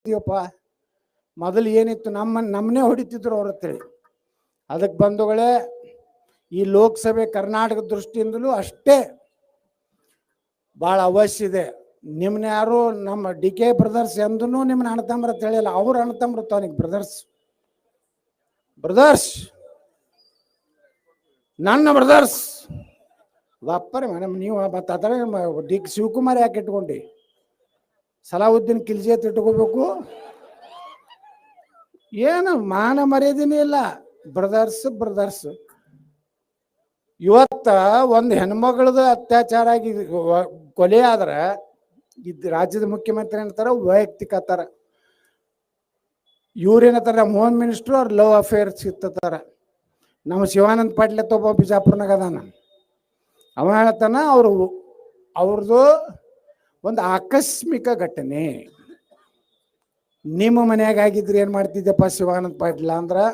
ಹೊಡಿತೀವಪ್ಪ, ಮೊದಲು ಏನಿತ್ತು ನಮ್ಮನ್ನೇ ಹೊಡಿತಿದ್ರು ಅವ್ರ ಅಂತೇಳಿ. ಅದಕ್ಕೆ ಬಂಧುಗಳೇ, ಈ ಲೋಕಸಭೆ ಕರ್ನಾಟಕ ದೃಷ್ಟಿಯಿಂದಲೂ ಅಷ್ಟೇ ಭಾಳ ಅವಶ್ಯ ಇದೆ. ನಿಮ್ಮನ್ನ ಯಾರು ನಮ್ಮ ಡಿ ಕೆ ಬ್ರದರ್ಸ್ ಎಂದೂ ನಿಮ್ಮನ್ನ ಅಣ್ಣತಂಬ್ರ ಅಂತ ಹೇಳಿಲ್ಲ, ಅವ್ರ ಅಣ್ಣತಂಬ್ರ ತಾನಿಗೆ ಬ್ರದರ್ಸ್ ನನ್ನ ಬ್ರದರ್ಸ್ ಬಾಪ್ಪರಿ ಮೇಡಮ್. ನೀವು ಮತ್ತೆ ಆ ಥರ ಡಿ ಶಿವಕುಮಾರ್ ಯಾಕೆ ಇಟ್ಕೊಂಡಿ? ಸಲಾವುದ್ದೀನ್ ಖಿಲ್ಜಿ ಅಂತ ಇಟ್ಕೋಬೇಕು? ಏನು ಮಾನ ಮರ್ಯಾದೆನೇ ಇಲ್ಲ. ಬ್ರದರ್ಸ್ ಇವತ್ತ ಒಂದು ಹೆಣ್ಮಗಳದ ಅತ್ಯಾಚಾರ ಆಗಿ ಕೊಲೆ ಆದ್ರೆ ರಾಜ್ಯದ ಮುಖ್ಯಮಂತ್ರಿ ಏನಂತಾರ, ವೈಯಕ್ತಿಕ ತರ. ಇವ್ರೇನಂತಾರ, ಹೋಮ್ ಮಿನಿಸ್ಟ್ರು ಅವ್ರ ಲವ್ ಅಫೇರ್ಸ್ ಇರ್ತಾರ. ನಮ್ಮ ಶಿವಾನಂದ ಪಾಟೀಲ್ ಒಬ್ಬ ಬಿಜಾಪುರ್ನಾಗ ಅದಾನ, ಅವ ಹೇಳ್ತಾನ ಅವ್ರದ್ದು ಒಂದು ಆಕಸ್ಮಿಕ ಘಟನೆ. ನಿಮ್ಮ ಮನ್ಯಾಗ ಆಗಿದ್ರೆ ಏನು ಮಾಡ್ತಿದ್ದೆಪ್ಪ ಶಿವಾನಂದ ಪಾಟೀಲ ಅಂದ್ರೆ,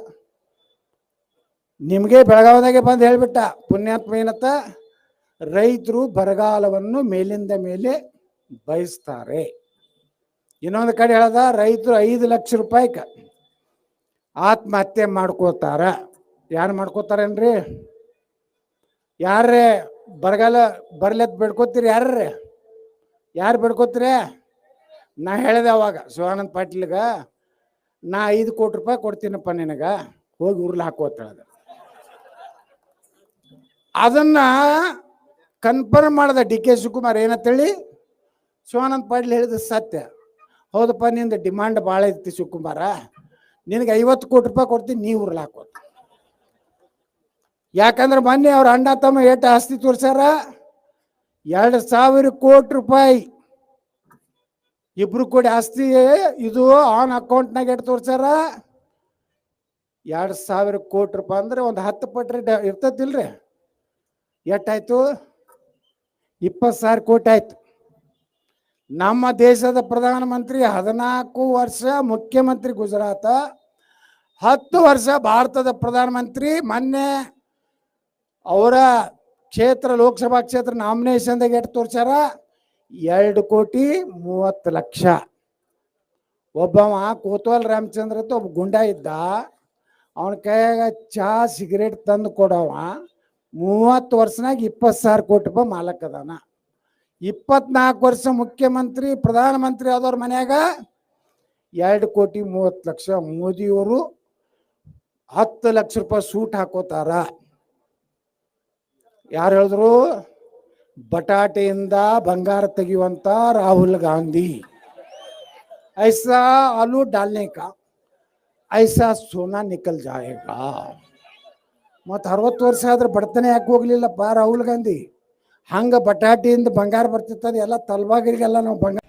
ನಿಮಗೆ ಬೆಳಗಾವದಾಗೆ ಬಂದು ಹೇಳ್ಬಿಟ್ಟ, ಪುಣ್ಯಾತ್ಮ ಏನತ್ತ, ರೈತರು ಬರಗಾಲವನ್ನು ಮೇಲಿಂದ ಮೇಲೆ ಬಯಸ್ತಾರೆ. ಇನ್ನೊಂದು ಕಡೆ ಹೇಳ್ದ, ರೈತರು 5 ಲಕ್ಷ ರೂಪಾಯಿಕ ಆತ್ಮಹತ್ಯೆ ಮಾಡ್ಕೋತಾರ. ಯಾರು ಮಾಡ್ಕೋತಾರೇನ್ರಿ? ಯಾರೇ ಬರಗಾಲ ಬರ್ಲತ್ ಬೇಡ್ಕೋತೀರಿ? ಯಾರು ಬೇಡ್ಕೋತೀರಿ? ನಾ ಹೇಳಿದೆ ಅವಾಗ ಶಿವಾನಂದ ಪಾಟೀಲ್ಗ, ನಾ 5 ಕೋಟಿ ರೂಪಾಯಿ ಕೊಡ್ತೀನಪ್ಪ ನಿನಗ, ಹೋಗಿ ಉರ್ಲ್ ಹಾಕೋತ ಹೇಳ್ದ. ಅದನ್ನ ಕನ್ಫರ್ಮ್ ಮಾಡ್ದ ಡಿ ಕೆ ಶಿವಕುಮಾರ್. ಏನಂತೇಳಿ ಶಿವಾನಂದ ಪಾಟೀಲ್ ಹೇಳಿದ ಸತ್ಯ. ಹೌದಪ್ಪ, ನಿಂದ ಡಿಮಾಂಡ್ ಭಾಳ ಐತಿ ಶಿವಕುಮಾರ, ನಿನಗೆ 50 ಕೋಟಿ ರೂಪಾಯಿ ಕೊಡ್ತೀನಿ, ನೀ ಉರ್ಲ್ ಹಾಕೋತ. ಯಾಕಂದ್ರೆ ಮೊನ್ನೆ ಅವ್ರ ಅಣ್ಣ ತಮ್ಮ ಏಟ ಆಸ್ತಿ ತೋರ್ಸ್ಯಾರ, 2,000 ಕೋಟಿ ರೂಪಾಯಿ ಇಬ್ರು ಕೂಡಿ ಆಸ್ತಿ. ಇದು ಆನ್ ಅಕೌಂಟ್ನಾಗ ಎಟ್ ತೋರ್ಸ್ಯಾರ, 2,000 ಕೋಟಿ ರೂಪಾಯಿ ಅಂದ್ರೆ ಒಂದು 10 ಪಟ್ರೆ ಇರ್ತದಿಲ್ರಿ. ಎಷ್ಟಾಯ್ತು? 20,000 ಕೋಟಿ ಆಯ್ತು. ನಮ್ಮ ದೇಶದ ಪ್ರಧಾನಮಂತ್ರಿ 14 ವರ್ಷ ಮುಖ್ಯಮಂತ್ರಿ ಗುಜರಾತ, 10 ವರ್ಷ ಭಾರತದ ಪ್ರಧಾನಮಂತ್ರಿ. ಮೊನ್ನೆ ಅವರ ಕ್ಷೇತ್ರ ಲೋಕಸಭಾ ಕ್ಷೇತ್ರ ನಾಮಿನೇಷನ್ದಾಗ ಎಷ್ಟು ತೋರ್ಸ್ಯಾರ? 2,30,00,000. ಒಬ್ಬವ ಕೋತ್ವಾಲ್ ರಾಮಚಂದ್ರ ಅಂತ ಒಬ್ಬ ಗುಂಡ ಇದ್ದ, ಅವನ ಕೈಯಾಗ ಚಹಾ ಸಿಗರೇಟ್ ತಂದು ಕೊಡವ 30 ವರ್ಷನಾಗ 20,000 ಕೋಟಿ ರೂಪಾಯಿ ಮಾಲಕ್ ಅದಾನ. 24 ವರ್ಷ ಮುಖ್ಯಮಂತ್ರಿ ಪ್ರಧಾನಮಂತ್ರಿ ಆದವ್ರ ಮನ್ಯಾಗ 2,30,00,000. ಮೋದಿಯವರು 10 ಲಕ್ಷ ರೂಪಾಯಿ ಸೂಟ್ ಹಾಕೋತಾರ. ಯಾರು ಹೇಳಿದ್ರು? ಬಟಾಟೆಯಿಂದ ಬಂಗಾರ ತೆಗೆಯುವಂತ ರಾಹುಲ್ ಗಾಂಧಿ. ಐಸಾ ಆಲೂ ಡಾಲ್ನೆ ಕಾ ಐಸಾ ಸೋನಾ ನಿಕಲ್ ಜಾಯೇಗಾ. ಮತ್ತು 60 ವರ್ಷ ಆದ್ರೆ ಬಡತನ ಯಾಕೆ ಹೋಗ್ಲಿಲ್ಲಪ್ಪ ರಾಹುಲ್ ಗಾಂಧಿ? ಹಂಗ ಬಟಾಟೆಯಿಂದ ಬಂಗಾರ ಬರ್ತಿರ್ತದೆ. ಎಲ್ಲ ತಲ್ವಾಗರಿಗೆಲ್ಲ ನಾವು ಬಂಗಾರ